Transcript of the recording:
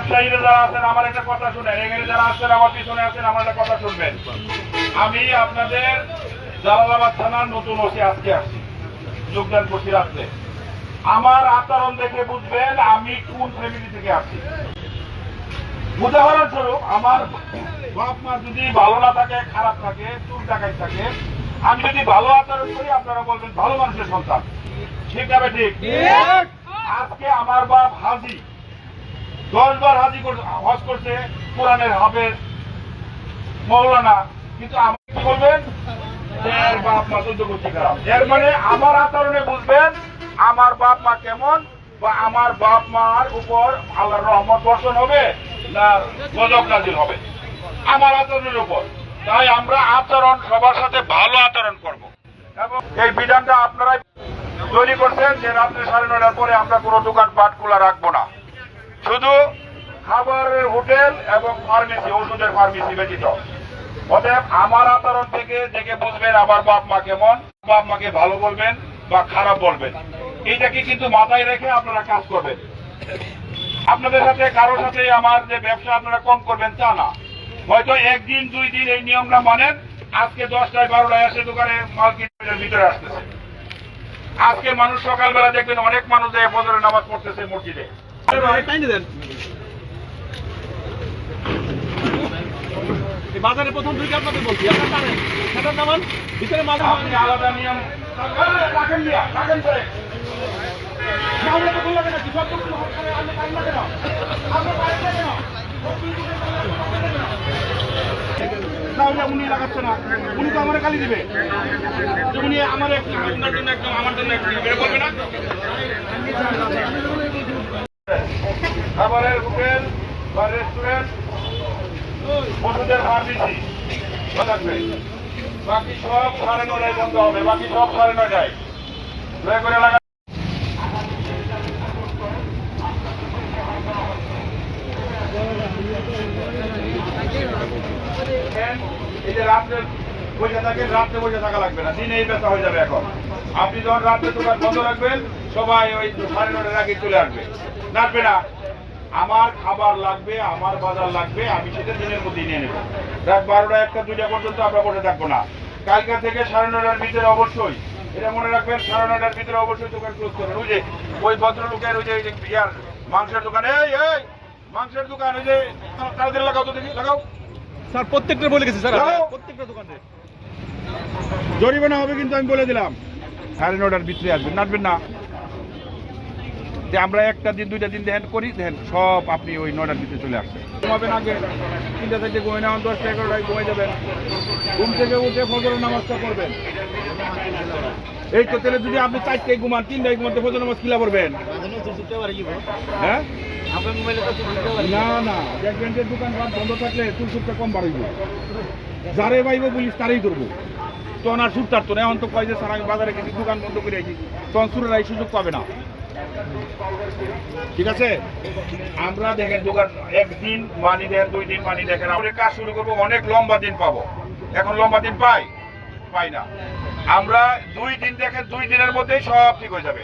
ব্যবসায়ীরা যারা আছেন আমার একটা কথা শুনেন, এখানে যারা আছেন আমার পিছনে আছেন আমার একটা কথা শুনবেন। আমি আপনাদের জালালাবাদ থানার নতুন ওসি আজকে আসছি, যোগদান করছি রাত্রে। আমার আচরণ দেখে বুঝবেন আমি কোন ফ্যামিলি থেকে আসছি। উদাহরণস্বরূপ আমার বাপ মা যদি ভালো না থাকে, খারাপ থাকে, চুর ডাকাত থাকে, আমি যদি ভালো আচরণ করি আপনারা বলবেন ভালো মানুষের সন্তান। ঠিক আছে ঠিক? আজকে আমার বাপ হাজি 10 বার হাজি হজ করছে, কোরআনের হাফেজ মৌলানা, কিন্তু আমাকে কি বলবেন এর বাপ মা চোদ্দ গোষ্ঠী খারাপ। এর মানে আমার আচরণে বুঝবেন আমার বাপ মা কেমন, বা আমার বাপ মার উপর আল্লাহর রহমত বর্ষণ হবে না গজব নাজিল হবে আমার আচরণের উপর। তাই আমরা আচরণ সবার সাথে ভালো আচরণ করব, এবং এই বিধানটা আপনারাই তৈরি করছেন যে রাত্রে 9:30টার পরে আমরা কোনো দোকান পাট খোলা রাখবো না, শুধু খাবারের হোটেল এবং ফার্মেসি, ওষুধের ফার্মেসি ব্যতীত। অতএব আমার আচরণ থেকে দেখে বুঝবেন আমার বাপ মা কেমন, বাপ মাকে ভালো বলবেন বা খারাপ বলবেন, এইটাকে কিন্তু মাথায় রেখে আপনারা কাজ করবেন। আপনাদের সাথে কারোর সাথে আমার যে ব্যবসা আপনারা কম করবেন তা না, হয়তো 1 দিন 2 দিন এই নিয়মটা মানেন। আজকে 10টায় 12টায় এসে দোকানে মাল কিনে ভিতরে আসতেছে। আজকে মানুষ সকালবেলা দেখবেন অনেক মানুষ যায় ফজরের নামাজ পড়তেছে মসজিদে। বাজারে প্রথম দুইটা আপনাদের বলছি, আপনার জানেন সেটার নামান ভিতরে মাঝে আপনি আলাদা নিয়ম রাখেন দিয়া রাখেন করে উনি লাগাচ্ছে না, উনি তো আমার গালি দিবে, উনি আমার আপনার জন্য একদম আমার জন্য একদম বলবে না। খাবারের হোটেল বা রেস্টুরেন্ট, ওষুধের ফার্মেসি থাকবে, বাকি সব 9:30টায় বন্ধ হবে, বাকি সব 9:30টায় দয়া করে লাগা। এই যে রাত্রে বসে থাকেন, রাত্রে বসে থাকা লাগবে না, দিনে এই ব্যথা হয়ে যাবে। এখন আপনি যখন রাত্রে দোকান বন্ধ রাখবেন সবাই ওই 9:30টার আগে চলে আসবে, নাচবে না। আমার খাবার লাগবে, আমার বাজার লাগবে, আমি সেটা দিনের মধ্যেই নিয়ে নেব। রাত 12টা 1টা 2টা পর্যন্ত আমরা বসে থাকবো না। কালকা থেকে 9:30টার ভিতরে অবশ্যই, এটা মনে রাখবেন, 9:30টার ভিতরে অবশ্যই দোকান ক্লোজ করবেন। ওই যে ওই ভদ্রলোকের ওই যে ইয়ার মাংসের দোকান, এই মাংসের দোকান, ওই যে তাদের লাগাও তো দেখি, লাগাও স্যার। প্রত্যেকটা বলে গেছি স্যার, প্রত্যেকটা দোকানে জরিমানা হবে, কিন্তু আমি বলে দিলাম 9:30টার ভিতরে আসবেন, নাচবেন না। যে আমরা 1টা দিন 2টা দিন দেখেন করি, দেখেন সব আপনি ওই 9টার ভিতরে চলে আসছেন। ঘুমাবেন আগে 3টা থেকে ঘুমিয়ে নেওয়ান, 10টা 11টায় ঘুমাই যাবেন, ঘুম থেকে উঠে ফজরের নামাজটা করবেন। এই তো তাহলে যদি আপনি 4টায় ঘুমান, 3টায় ঘুমাতে ফজরের নামাজ কিলা পড়বেন? হ্যাঁ না না, দেখবেন যে দোকানপাট বন্ধ থাকলে চুলসুপটা কম বাড়িব, যারে পাইব পুলিশ তারই ধরবো। তখন আর সুর থাকতো না। এখন তো কয় যে স্যার আমি বাজারে কিছু দোকান বন্ধ করে আছি, তখন সুরের এই সুযোগ পাবে না। ঠিক আছে, আমরা দেখেন দোকান 1 দিন মানি দেখেন, 2 দিন মানি দেখেন, আমরা কাজ শুরু করবো, অনেক লম্বা দিন পাবো। এখন লম্বা দিন পাই না আমরা, 2 দিন দেখেন, 2 দিনের মধ্যেই সব ঠিক হয়ে যাবে।